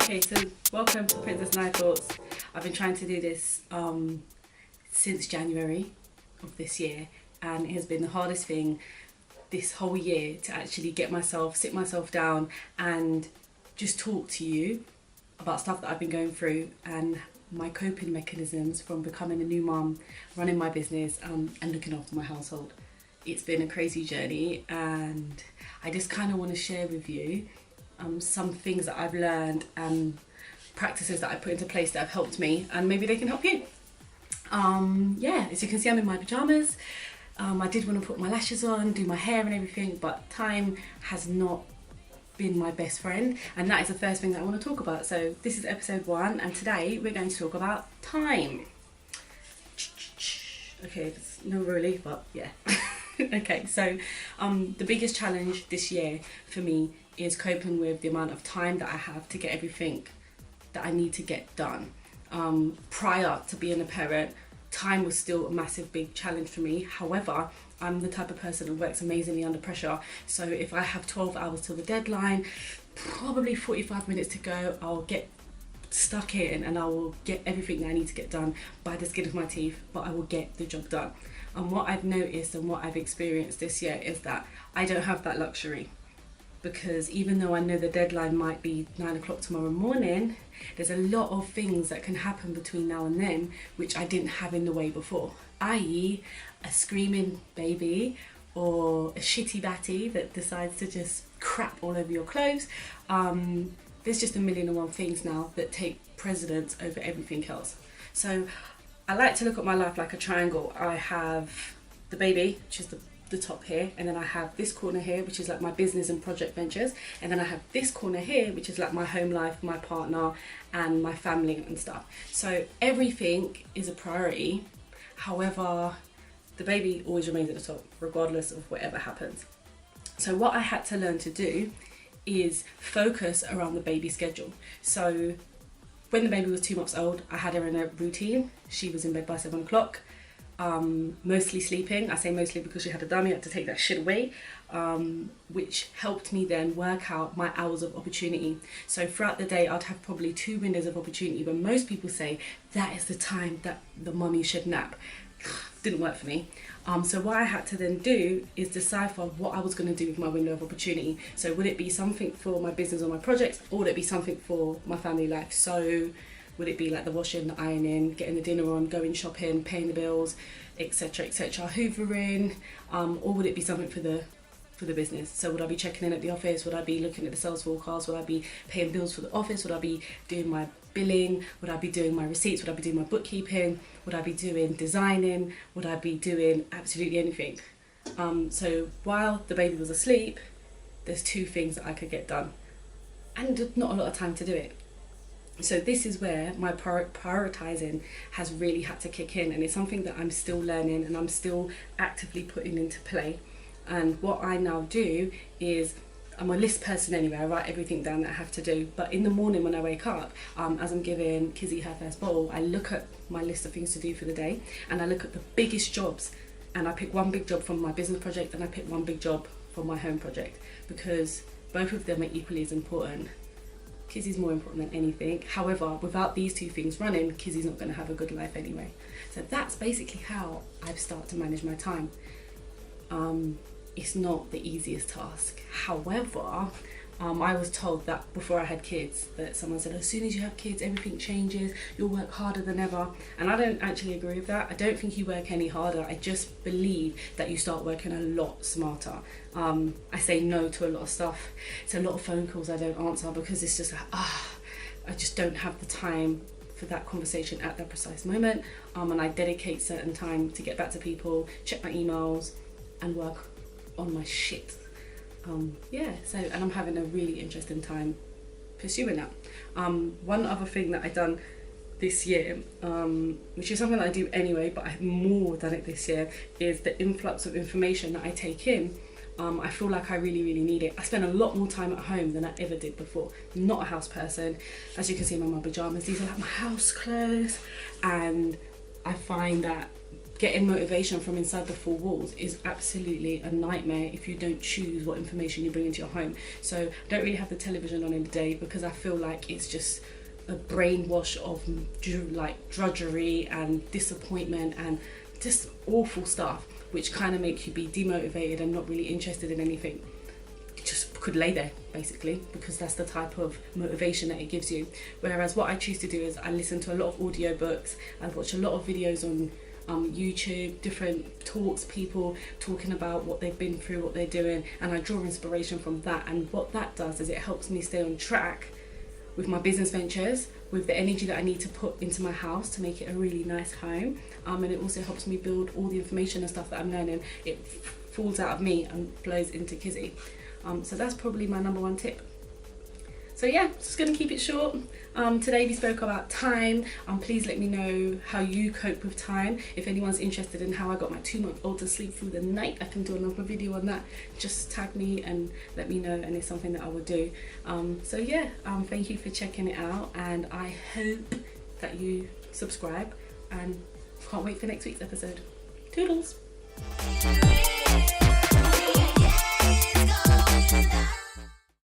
Okay, so welcome to Princess Nyah Thoughts. I've been trying to do this since January of this year, and it has been the hardest thing this whole year to actually sit myself down and just talk to you about stuff that I've been going through and my coping mechanisms from becoming a new mum, running my business and looking after my household. It's been a crazy journey, and I just kind of want to share with you some things that I've learned and practices that I put into place that have helped me, and maybe they can help you. Yeah, as you can see, I'm in my pyjamas. I did want to put my lashes on, do my hair and everything, but time has not been my best friend, and that is the first thing that I want to talk about. So this is episode 1, and today we're going to talk about time. Okay, there's no really, but yeah. Okay, so the biggest challenge this year for me is coping with the amount of time that I have to get everything that I need to get done. Prior to being a parent, time was still a massive big challenge for me. However, I'm the type of person that works amazingly under pressure. So if I have 12 hours till the deadline, probably 45 minutes to go, I'll get stuck in and I will get everything that I need to get done by the skin of my teeth, but I will get the job done. And what I've noticed and what I've experienced this year is that I don't have that luxury, because even though I know the deadline might be 9 o'clock tomorrow morning, there's a lot of things that can happen between now and then which I didn't have in the way before, i.e. a screaming baby or a shitty batty that decides to just crap all over your clothes. There's just a million and one things now that take precedence over everything else. So I like to look at my life like a triangle. I have the baby, which is the top here, and then I have this corner here, which is like my business and project ventures, and then I have this corner here, which is like my home life, my partner and my family and stuff. So everything is a priority. However, the baby always remains at the top regardless of whatever happens. So what I had to learn to do is focus around the baby schedule. So when the baby was 2 months old, I had her in a routine. She was in bed by 7 o'clock. Mostly sleeping. I say mostly because she had a dummy, I had to take that shit away, which helped me then work out my hours of opportunity. So throughout the day I'd have probably 2 windows of opportunity, but most people say that is the time that the mummy should nap. Didn't work for me. So what I had to then do is decipher what I was going to do with my window of opportunity. So would it be something for my business or my projects, or would it be something for my family life? So would it be like the washing, the ironing, getting the dinner on, going shopping, paying the bills, etc., etc., hoovering, or would it be something for the business? So would I be checking in at the office? Would I be looking at the sales forecast? Would I be paying bills for the office? Would I be doing my billing? Would I be doing my receipts? Would I be doing my bookkeeping? Would I be doing designing? Would I be doing absolutely anything? So while the baby was asleep, there's 2 things that I could get done, and not a lot of time to do it. So this is where my prioritizing has really had to kick in, and it's something that I'm still learning and I'm still actively putting into play. And what I now do is, I'm a list person anyway, I write everything down that I have to do, but in the morning when I wake up, as I'm giving Kizzy her first bottle, I look at my list of things to do for the day, and I look at the biggest jobs, and I pick one big job from my business project and I pick one big job from my home project, because both of them are equally as important. Kizzy's more important than anything. However, without these 2 things running, Kizzy's not going to have a good life anyway. So that's basically how I've started to manage my time. It's not the easiest task. However, I was told that before I had kids, that someone said, as soon as you have kids, everything changes, you'll work harder than ever. And I don't actually agree with that. I don't think you work any harder. I just believe that you start working a lot smarter. I say no to a lot of stuff. It's a lot of phone calls I don't answer because it's just like, I just don't have the time for that conversation at that precise moment. And I dedicate certain time to get back to people, check my emails and work on my shit. And I'm having a really interesting time pursuing that. One other thing that I've done this year, which is something that I do anyway, but I've more done it this year, is the influx of information that I take in. I feel like I really need it. I spend a lot more time at home than I ever did before. I'm not a house person. As you can see, I'm in my pyjamas. These are like my house clothes, and I find that getting motivation from inside the four walls is absolutely a nightmare if you don't choose what information you bring into your home. So I don't really have the television on in the day because I feel like it's just a brainwash of like drudgery and disappointment and just awful stuff, which kind of makes you be demotivated and not really interested in anything. You just could lay there basically, because that's the type of motivation that it gives you. Whereas what I choose to do is I listen to a lot of audiobooks, I watch a lot of videos on YouTube, different talks, people talking about what they've been through, what they're doing, and I draw inspiration from that. And what that does is it helps me stay on track with my business ventures, with the energy that I need to put into my house to make it a really nice home, and it also helps me build all the information and stuff that I'm learning. It falls out of me and flows into Kizzy. So that's probably my number one tip. So yeah, just gonna keep it short. Today we spoke about time. Please let me know how you cope with time. If anyone's interested in how I got my 2-month-old to sleep through the night, I can do another video on that. Just tag me and let me know, and it's something that I will do. So yeah, thank you for checking it out, and I hope that you subscribe, and can't wait for next week's episode. Toodles!